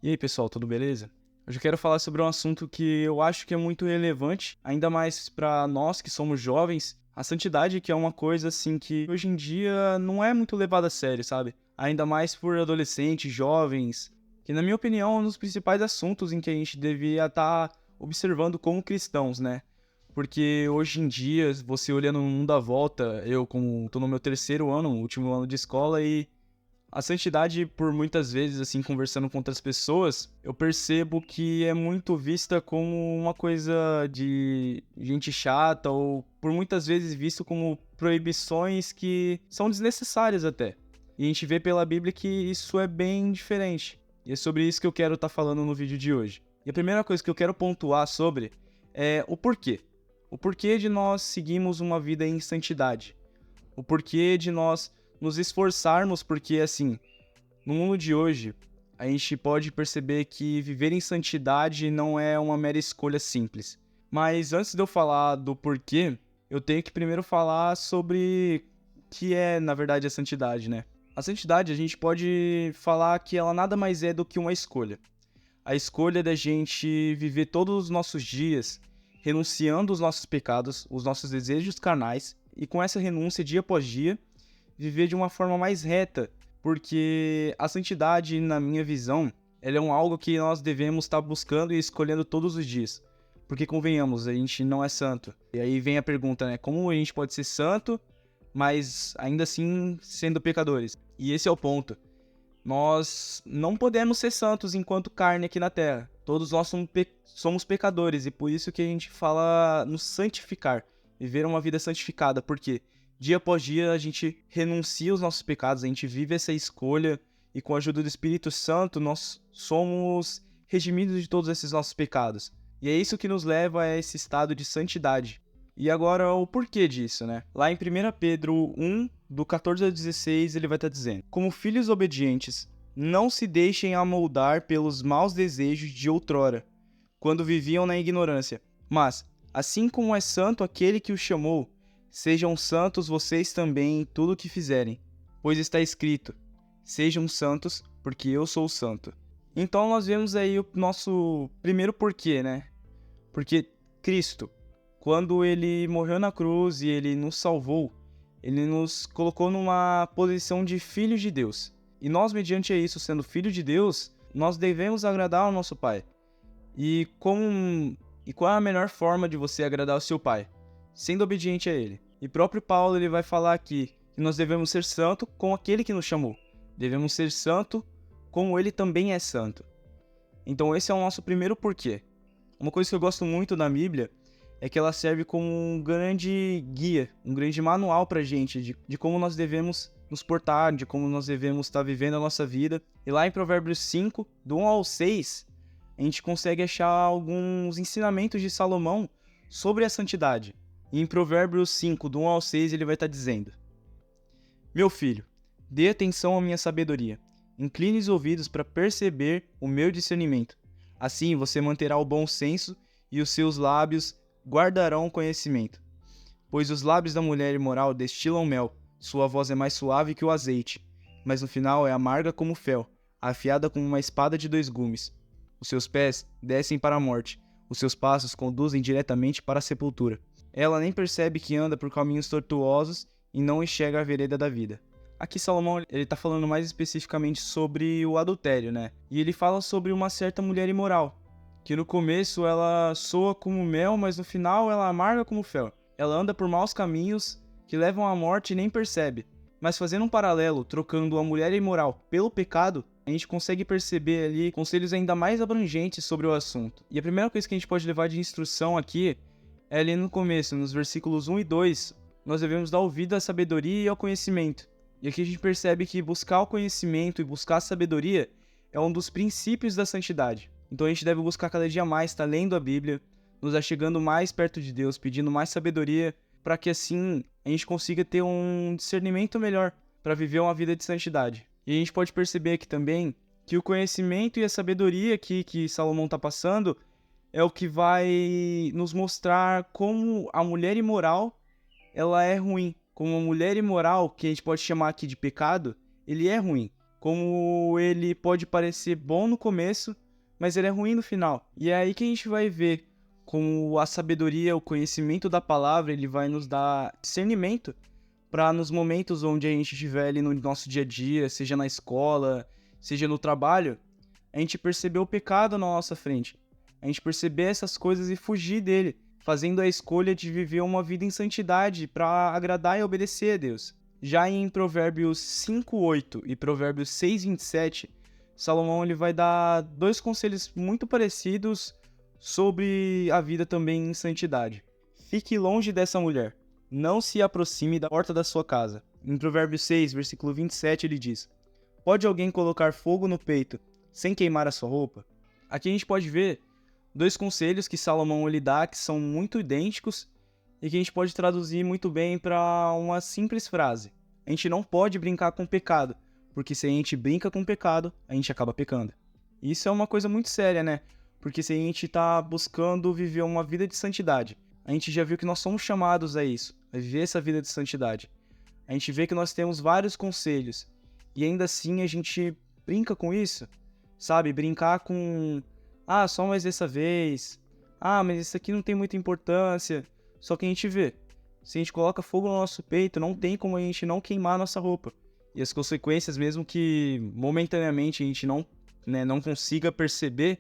E aí, pessoal, tudo beleza? Hoje eu quero falar sobre um assunto que eu acho que é muito relevante, ainda mais para nós que somos jovens. A santidade, que é uma coisa assim que hoje em dia não é muito levada a sério, sabe? Ainda mais por adolescentes, jovens, que na minha opinião é um dos principais assuntos em que a gente devia estar observando como cristãos, né? Porque hoje em dia, você olhando no mundo à volta, eu como tô no meu terceiro ano, último ano de escola, e a santidade, por muitas vezes, assim, conversando com outras pessoas, eu percebo que é muito vista como uma coisa de gente chata, ou por muitas vezes visto como proibições que são desnecessárias até. E a gente vê pela Bíblia que isso é bem diferente. E é sobre isso que eu quero estar falando no vídeo de hoje. E a primeira coisa que eu quero pontuar sobre é o porquê. O porquê de nós seguirmos uma vida em santidade. O porquê de nós nos esforçarmos, porque assim, no mundo de hoje, a gente pode perceber que viver em santidade não é uma mera escolha simples. Mas antes de eu falar do porquê, eu tenho que primeiro falar sobre o que é, na verdade, a santidade, né? A santidade, a gente pode falar que ela nada mais é do que uma escolha. A escolha da gente viver todos os nossos dias renunciando aos nossos pecados, os nossos desejos carnais, e com essa renúncia, dia após dia, viver de uma forma mais reta, porque a santidade, na minha visão, ela é algo que nós devemos estar buscando e escolhendo todos os dias. Porque, convenhamos, a gente não é santo. E aí vem a pergunta, né? Como a gente pode ser santo, mas ainda assim sendo pecadores? E esse é o ponto. Nós não podemos ser santos enquanto carne aqui na Terra. Todos nós somos pecadores, e por isso que a gente fala nos santificar. Viver uma vida santificada, porque dia após dia a gente renuncia aos nossos pecados, a gente vive essa escolha, e com a ajuda do Espírito Santo nós somos redimidos de todos esses nossos pecados. E é isso que nos leva a esse estado de santidade. E agora o porquê disso, né? Lá em 1 Pedro 1, do 14 ao 16, ele vai estar dizendo: como filhos obedientes, não se deixem amoldar pelos maus desejos de outrora, quando viviam na ignorância. Mas, assim como é santo aquele que os chamou, sejam santos vocês também em tudo o que fizerem, pois está escrito: sejam santos, porque eu sou santo. Então nós vemos aí o nosso primeiro porquê, né? Porque Cristo, quando ele morreu na cruz e ele nos salvou, ele nos colocou numa posição de filhos de Deus. E nós, mediante isso, sendo filhos de Deus, nós devemos agradar ao nosso Pai. E qual é a melhor forma de você agradar ao seu Pai? Sendo obediente a Ele. E próprio Paulo ele vai falar aqui que nós devemos ser santo com aquele que nos chamou. Devemos ser santo como Ele também é santo. Então esse é o nosso primeiro porquê. Uma coisa que eu gosto muito da Bíblia é que ela serve como um grande guia, um grande manual pra gente de como nós devemos nos portar, de como nós devemos estar vivendo a nossa vida. E lá em Provérbios 5, do 1 ao 6, a gente consegue achar alguns ensinamentos de Salomão sobre a santidade. E em Provérbios 5, do 1 ao 6, ele vai estar dizendo: meu filho, dê atenção à minha sabedoria, incline os ouvidos para perceber o meu discernimento. Assim você manterá o bom senso e os seus lábios guardarão o conhecimento. Pois os lábios da mulher imoral destilam mel, sua voz é mais suave que o azeite, mas no final é amarga como fel, afiada como uma espada de 2 gumes. Os seus pés descem para a morte, os seus passos conduzem diretamente para a sepultura. Ela nem percebe que anda por caminhos tortuosos e não enxerga a vereda da vida. Aqui Salomão ele tá falando mais especificamente sobre o adultério, né? E ele fala sobre uma certa mulher imoral, que no começo ela soa como mel, mas no final ela amarga como fel. Ela anda por maus caminhos que levam à morte e nem percebe. Mas fazendo um paralelo, trocando a mulher imoral pelo pecado, a gente consegue perceber ali conselhos ainda mais abrangentes sobre o assunto. E a primeira coisa que a gente pode levar de instrução aqui é ali no começo, nos versículos 1 e 2, nós devemos dar ouvido à sabedoria e ao conhecimento. E aqui a gente percebe que buscar o conhecimento e buscar a sabedoria é um dos princípios da santidade. Então a gente deve buscar cada dia mais estar lendo a Bíblia, nos achegando mais perto de Deus, pedindo mais sabedoria, para que assim a gente consiga ter um discernimento melhor para viver uma vida de santidade. E a gente pode perceber aqui também que o conhecimento e a sabedoria que Salomão está passando é o que vai nos mostrar como a mulher imoral ela é ruim. Como a mulher imoral, que a gente pode chamar aqui de pecado, ele é ruim. como ele pode parecer bom no começo, mas ele é ruim no final. E é aí que a gente vai ver como a sabedoria, o conhecimento da palavra, ele vai nos dar discernimento para nos momentos onde a gente estiver ali no nosso dia a dia, seja na escola, seja no trabalho, a gente perceber o pecado na nossa frente. A gente perceber essas coisas e fugir dele, fazendo a escolha de viver uma vida em santidade para agradar e obedecer a Deus. Já em Provérbios 5:8 e Provérbios 6:27, Salomão ele vai dar 2 conselhos muito parecidos sobre a vida também em santidade. Fique longe dessa mulher, não se aproxime da porta da sua casa. Em Provérbios 6, versículo 27, ele diz: pode alguém colocar fogo no peito sem queimar a sua roupa? Aqui a gente pode ver 2 conselhos que Salomão ele dá que são muito idênticos e que a gente pode traduzir muito bem para uma simples frase. A gente não pode brincar com o pecado, porque se a gente brinca com o pecado, a gente acaba pecando. Isso é uma coisa muito séria, né? Porque se a gente está buscando viver uma vida de santidade, a gente já viu que nós somos chamados a isso, a viver essa vida de santidade. A gente vê que nós temos vários conselhos, e ainda assim a gente brinca com isso, sabe? Brincar com, só mais dessa vez, mas isso aqui não tem muita importância. Só que a gente vê, se a gente coloca fogo no nosso peito, não tem como a gente não queimar a nossa roupa. E as consequências, mesmo que momentaneamente a gente não consiga perceber,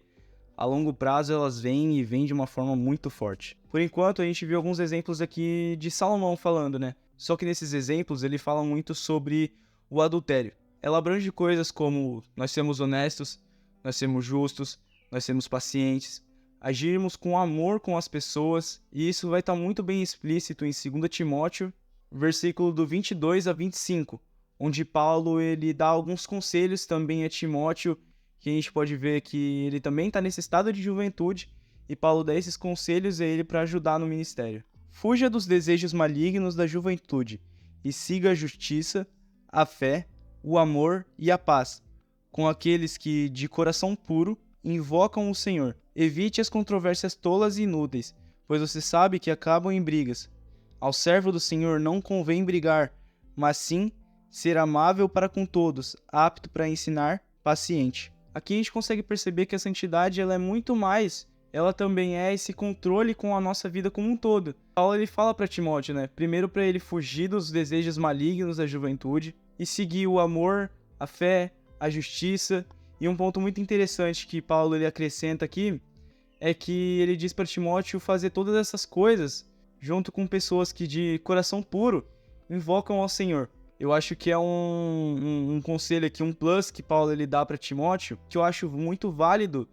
a longo prazo elas vêm e vêm de uma forma muito forte. Por enquanto, a gente viu alguns exemplos aqui de Salomão falando, né? Só que nesses exemplos ele fala muito sobre o adultério. Ela abrange coisas como nós sermos honestos, nós sermos justos, nós sermos pacientes, agirmos com amor com as pessoas, e isso vai estar muito bem explícito em 2 Timóteo, versículo do 22 a 25, onde Paulo ele dá alguns conselhos também a Timóteo, que a gente pode ver que ele também está nesse estado de juventude, e Paulo dá esses conselhos a ele para ajudar no ministério. Fuja dos desejos malignos da juventude, e siga a justiça, a fé, o amor e a paz, com aqueles que, de coração puro, invocam o Senhor. Evite as controvérsias tolas e inúteis, pois você sabe que acabam em brigas. Ao servo do Senhor não convém brigar, mas sim ser amável para com todos, apto para ensinar, paciente. Aqui a gente consegue perceber que a santidade ela é muito mais, ela também é esse controle com a nossa vida como um todo. Paulo ele fala para Timóteo, né? Primeiro para ele fugir dos desejos malignos da juventude e seguir o amor, a fé, a justiça. E um ponto muito interessante que Paulo ele acrescenta aqui é que ele diz para Timóteo fazer todas essas coisas junto com pessoas que de coração puro invocam ao Senhor. Eu acho que é um conselho aqui, um plus que Paulo ele dá para Timóteo, que eu acho muito válido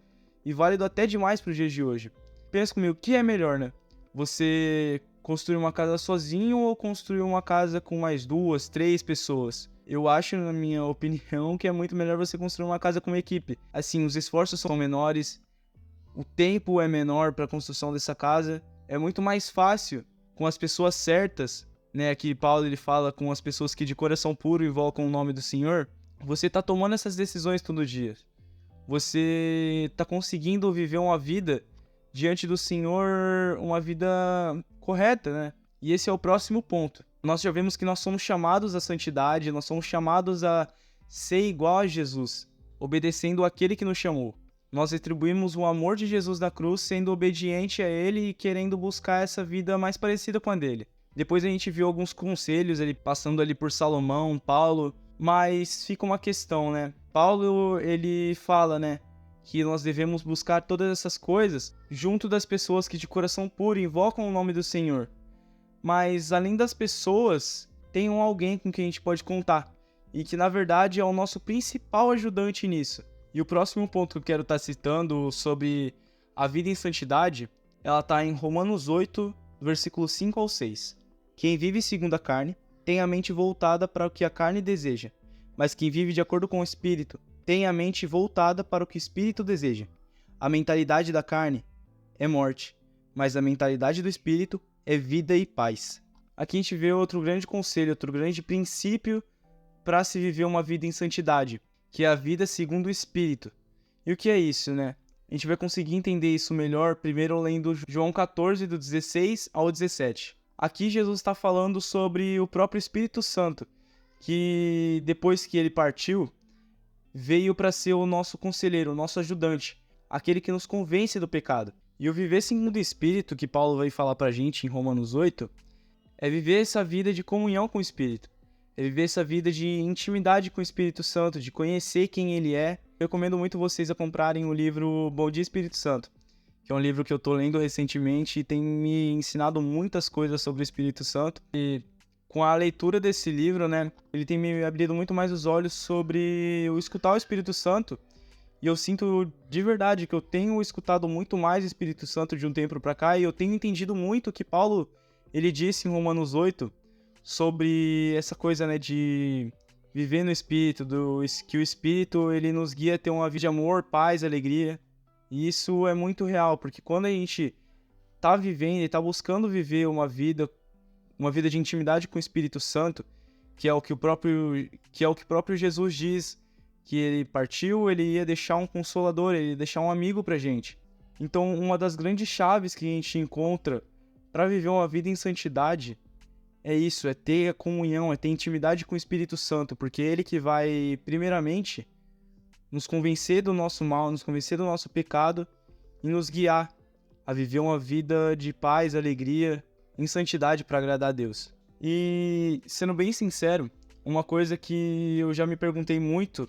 e válido até demais para os dias de hoje. Pensa comigo, o que é melhor, né? Você construir uma casa sozinho ou construir uma casa com mais 2, 3 pessoas? Eu acho, na minha opinião, que é muito melhor você construir uma casa com uma equipe. Assim, os esforços são menores, o tempo é menor para a construção dessa casa. É muito mais fácil com as pessoas certas, né? Aqui Paulo ele fala com as pessoas que de coração puro invocam o nome do Senhor. Você tá tomando essas decisões todo dia. Você tá conseguindo viver uma vida diante do Senhor, uma vida correta, né? E esse é o próximo ponto. Nós já vemos que nós somos chamados à santidade, nós somos chamados a ser igual a Jesus, obedecendo àquele que nos chamou. Nós retribuímos o amor de Jesus na cruz, sendo obediente a Ele e querendo buscar essa vida mais parecida com a dele. Depois a gente viu alguns conselhos, ele passando ali por Salomão, Paulo, mas fica uma questão, né? Paulo, ele fala, né, que nós devemos buscar todas essas coisas junto das pessoas que de coração puro invocam o nome do Senhor. Mas além das pessoas, tem alguém com quem a gente pode contar, e que na verdade é o nosso principal ajudante nisso. E o próximo ponto que eu quero estar citando sobre a vida em santidade, ela está em Romanos 8, versículo 5 ao 6. Quem vive segundo a carne tem a mente voltada para o que a carne deseja, mas quem vive de acordo com o Espírito tem a mente voltada para o que o Espírito deseja. A mentalidade da carne é morte, mas a mentalidade do Espírito é vida e paz. Aqui a gente vê outro grande conselho, outro grande princípio para se viver uma vida em santidade, que é a vida segundo o Espírito. E o que é isso, né? A gente vai conseguir entender isso melhor primeiro lendo João 14, do 16 ao 17. Aqui Jesus está falando sobre o próprio Espírito Santo, que depois que ele partiu, veio para ser o nosso conselheiro, o nosso ajudante, aquele que nos convence do pecado. E o viver segundo o Espírito, que Paulo vai falar pra gente em Romanos 8, é viver essa vida de comunhão com o Espírito. É viver essa vida de intimidade com o Espírito Santo, de conhecer quem ele é. Eu recomendo muito vocês a comprarem o livro Bom Dia Espírito Santo, que é um livro que eu tô lendo recentemente e tem me ensinado muitas coisas sobre o Espírito Santo. E com a leitura desse livro, né, ele tem me abrido muito mais os olhos sobre o escutar o Espírito Santo. E eu sinto de verdade que eu tenho escutado muito mais o Espírito Santo de um tempo pra cá e eu tenho entendido muito o que Paulo ele disse em Romanos 8 sobre essa coisa, né, de viver no Espírito, que o Espírito ele nos guia a ter uma vida de amor, paz, alegria. E isso é muito real, porque quando a gente tá vivendo e tá buscando viver uma vida de intimidade com o Espírito Santo, que é o que o próprio Jesus diz, que ele partiu, ele ia deixar um consolador, ele ia deixar um amigo pra gente. Então, uma das grandes chaves que a gente encontra para viver uma vida em santidade é isso, é ter a comunhão, é ter intimidade com o Espírito Santo, porque é ele que vai, primeiramente, nos convencer do nosso mal, nos convencer do nosso pecado e nos guiar a viver uma vida de paz, alegria, em santidade para agradar a Deus. E, sendo bem sincero, uma coisa que eu já me perguntei muito,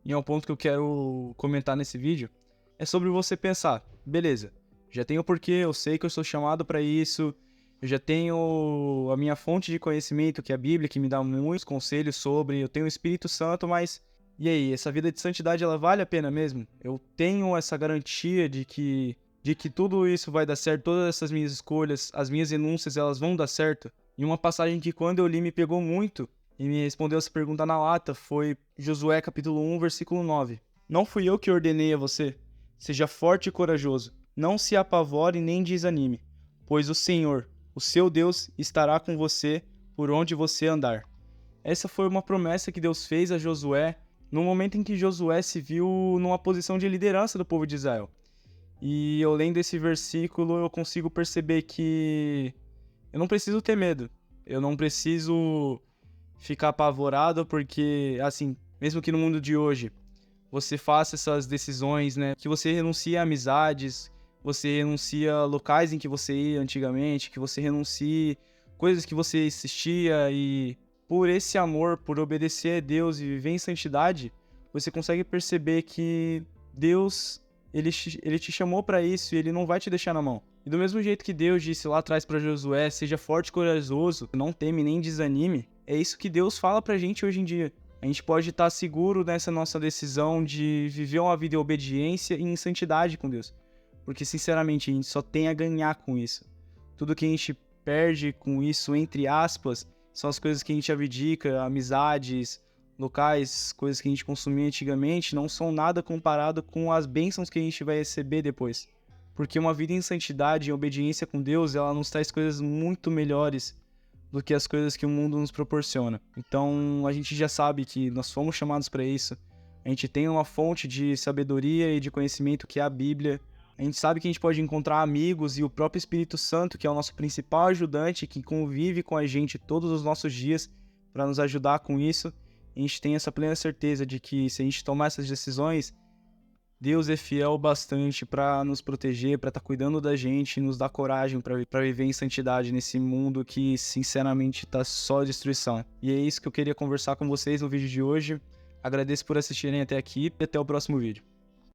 e é um ponto que eu quero comentar nesse vídeo, é sobre você pensar, beleza, já tenho o porquê, eu sei que eu sou chamado para isso, eu já tenho a minha fonte de conhecimento, que é a Bíblia, que me dá muitos conselhos sobre, eu tenho o Espírito Santo, mas e aí, essa vida de santidade, ela vale a pena mesmo? Eu tenho essa garantia de que tudo isso vai dar certo, todas essas minhas escolhas, as minhas renúncias, elas vão dar certo? E uma passagem que quando eu li me pegou muito e me respondeu essa pergunta na lata foi Josué capítulo 1, versículo 9. Não fui eu que ordenei a você. Seja forte e corajoso. Não se apavore nem desanime, pois o Senhor, o seu Deus, estará com você por onde você andar. Essa foi uma promessa que Deus fez a Josué no momento em que Josué se viu numa posição de liderança do povo de Israel. E eu lendo esse versículo, eu consigo perceber que eu não preciso ter medo. Eu não preciso ficar apavorado porque, assim, mesmo que no mundo de hoje você faça essas decisões, né, que você renuncie a amizades, você renuncia a locais em que você ia antigamente, que você renuncie coisas que você assistia e por esse amor, por obedecer a Deus e viver em santidade, você consegue perceber que Deus, ele te chamou para isso e ele não vai te deixar na mão. E do mesmo jeito que Deus disse lá atrás para Josué, seja forte e corajoso, não teme nem desanime, é isso que Deus fala pra gente hoje em dia. A gente pode estar seguro nessa nossa decisão de viver uma vida em obediência e em santidade com Deus. Porque, sinceramente, a gente só tem a ganhar com isso. Tudo que a gente perde com isso, entre aspas, são as coisas que a gente abdica, amizades, locais, coisas que a gente consumia antigamente, não são nada comparado com as bênçãos que a gente vai receber depois. Porque uma vida em santidade, em obediência com Deus, ela nos traz coisas muito melhores do que as coisas que o mundo nos proporciona. Então, a gente já sabe que nós fomos chamados para isso. A gente tem uma fonte de sabedoria e de conhecimento que é a Bíblia. A gente sabe que a gente pode encontrar amigos e o próprio Espírito Santo, que é o nosso principal ajudante, que convive com a gente todos os nossos dias para nos ajudar com isso. A gente tem essa plena certeza de que se a gente tomar essas decisões, Deus é fiel bastante para nos proteger, para estar cuidando da gente e nos dar coragem para viver em santidade nesse mundo que, sinceramente, está só destruição. E é isso que eu queria conversar com vocês no vídeo de hoje. Agradeço por assistirem até aqui e até o próximo vídeo.